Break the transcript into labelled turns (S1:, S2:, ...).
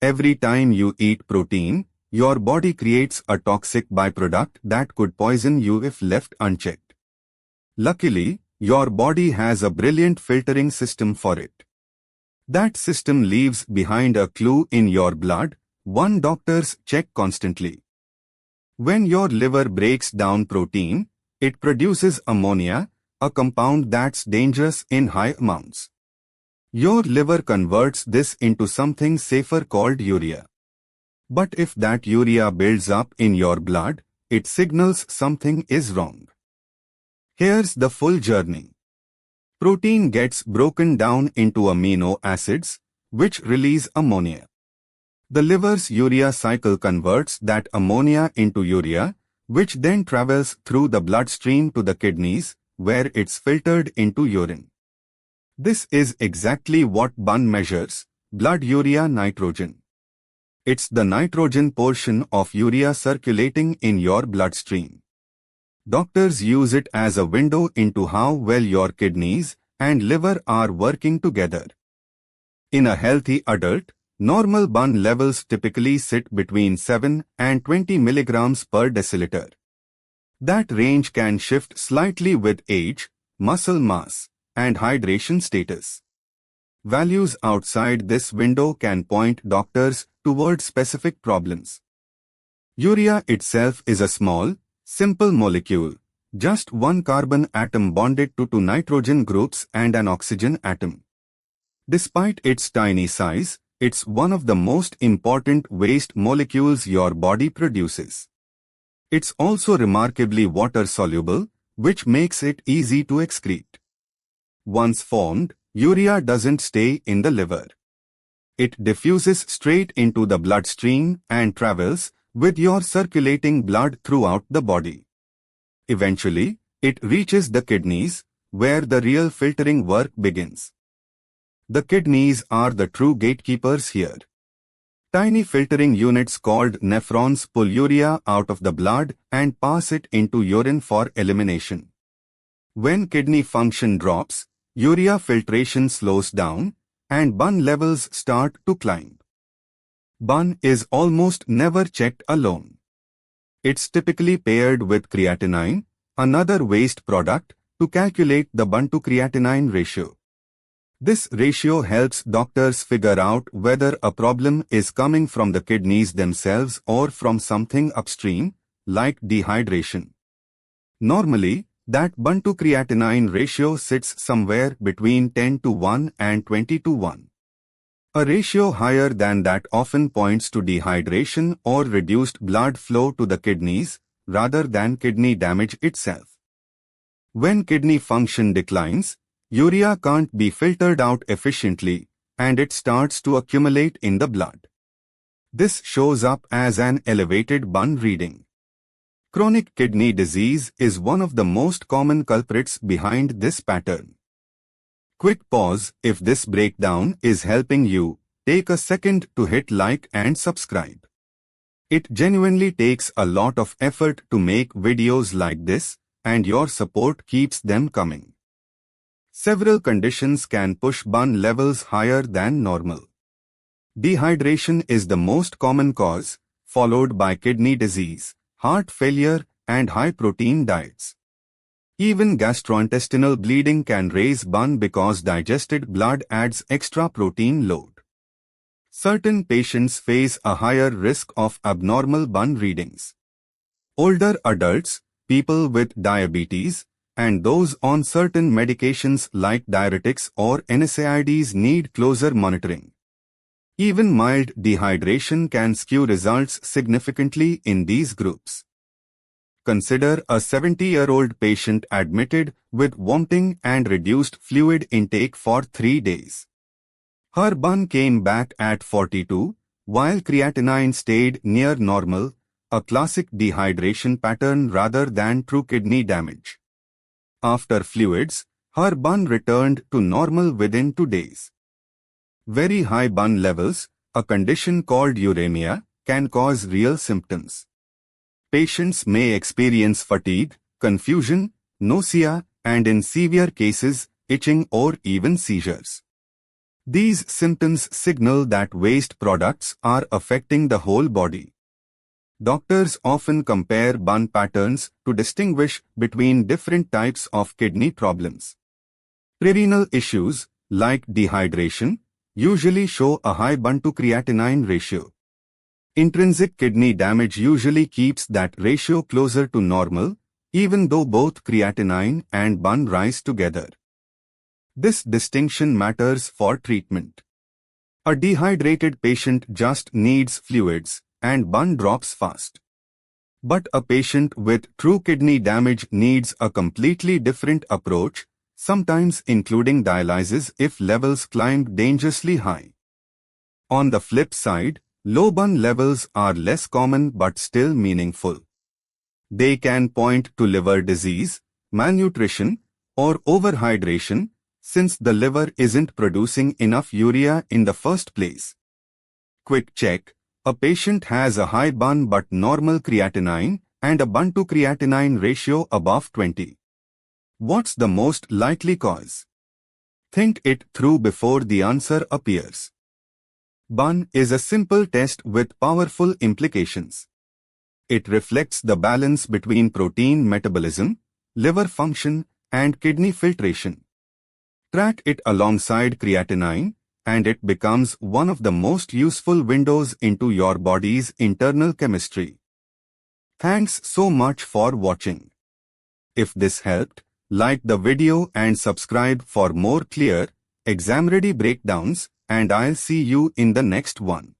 S1: Every time you eat protein, your body creates a toxic byproduct that could poison you if left unchecked. Luckily, your body has a brilliant filtering system for it. That system leaves behind a clue in your blood, one doctors check constantly. When your liver breaks down protein, it produces ammonia, a compound that's dangerous in high amounts. Your liver converts this into something safer called urea. But if that urea builds up in your blood, it signals something is wrong. Here's the full journey. Protein gets broken down into amino acids, which release ammonia. The liver's urea cycle converts that ammonia into urea, which then travels through the bloodstream to the kidneys, where it's filtered into urine. This is exactly what BUN measures, blood urea nitrogen. It's the nitrogen portion of urea circulating in your bloodstream. Doctors use it as a window into how well your kidneys and liver are working together. In a healthy adult, normal BUN levels typically sit between 7 and 20 milligrams per deciliter. That range can shift slightly with age, muscle mass, and hydration status. Values outside this window can point doctors toward specific problems. Urea itself is a small, simple molecule, just one carbon atom bonded to two nitrogen groups and an oxygen atom. Despite its tiny size, it's one of the most important waste molecules your body produces. It's also remarkably water-soluble, which makes it easy to excrete. Once formed, urea doesn't stay in the liver. It diffuses straight into the bloodstream and travels with your circulating blood throughout the body. Eventually, it reaches the kidneys, where the real filtering work begins. The kidneys are the true gatekeepers here. Tiny filtering units called nephrons pull urea out of the blood and pass it into urine for elimination. When kidney function drops, urea filtration slows down, and BUN levels start to climb. BUN is almost never checked alone. It's typically paired with creatinine, another waste product, to calculate the BUN to creatinine ratio. This ratio helps doctors figure out whether a problem is coming from the kidneys themselves or from something upstream, like dehydration. Normally, that BUN to creatinine ratio sits somewhere between 10 to 1 and 20 to 1. A ratio higher than that often points to dehydration or reduced blood flow to the kidneys, rather than kidney damage itself. When kidney function declines, urea can't be filtered out efficiently, and it starts to accumulate in the blood. This shows up as an elevated BUN reading. Chronic kidney disease is one of the most common culprits behind this pattern. Quick pause. If this breakdown is helping you, take a second to hit like and subscribe. It genuinely takes a lot of effort to make videos like this, and your support keeps them coming. Several conditions can push BUN levels higher than normal. Dehydration is the most common cause, followed by kidney disease, heart failure, and high-protein diets. Even gastrointestinal bleeding can raise BUN because digested blood adds extra protein load. Certain patients face a higher risk of abnormal BUN readings. Older adults, people with diabetes, and those on certain medications like diuretics or NSAIDs need closer monitoring. Even mild dehydration can skew results significantly in these groups. Consider a 70-year-old patient admitted with vomiting and reduced fluid intake for 3 days. Her BUN came back at 42, while creatinine stayed near normal, a classic dehydration pattern rather than true kidney damage. After fluids, her BUN returned to normal within 2 days. Very high BUN levels, a condition called uremia, can cause real symptoms. Patients may experience fatigue, confusion, nausea, and in severe cases, itching or even seizures. These symptoms signal that waste products are affecting the whole body. Doctors often compare BUN patterns to distinguish between different types of kidney problems. Prerenal issues, like dehydration, usually show a high BUN to creatinine ratio. Intrinsic kidney damage usually keeps that ratio closer to normal, even though both creatinine and BUN rise together. This distinction matters for treatment. A dehydrated patient just needs fluids, and BUN drops fast. But a patient with true kidney damage needs a completely different approach, sometimes including dialysis if levels climb dangerously high. On the flip side, low BUN levels are less common but still meaningful. They can point to liver disease, malnutrition, or overhydration, since the liver isn't producing enough urea in the first place. Quick check: a patient has a high BUN but normal creatinine and a BUN to creatinine ratio above 20. What's the most likely cause? Think it through before the answer appears. BUN is a simple test with powerful implications. It reflects the balance between protein metabolism, liver function, and kidney filtration. Track it alongside creatinine, and it becomes one of the most useful windows into your body's internal chemistry. Thanks so much for watching. If this helped, like the video and subscribe for more clear, exam-ready breakdowns, and I'll see you in the next one.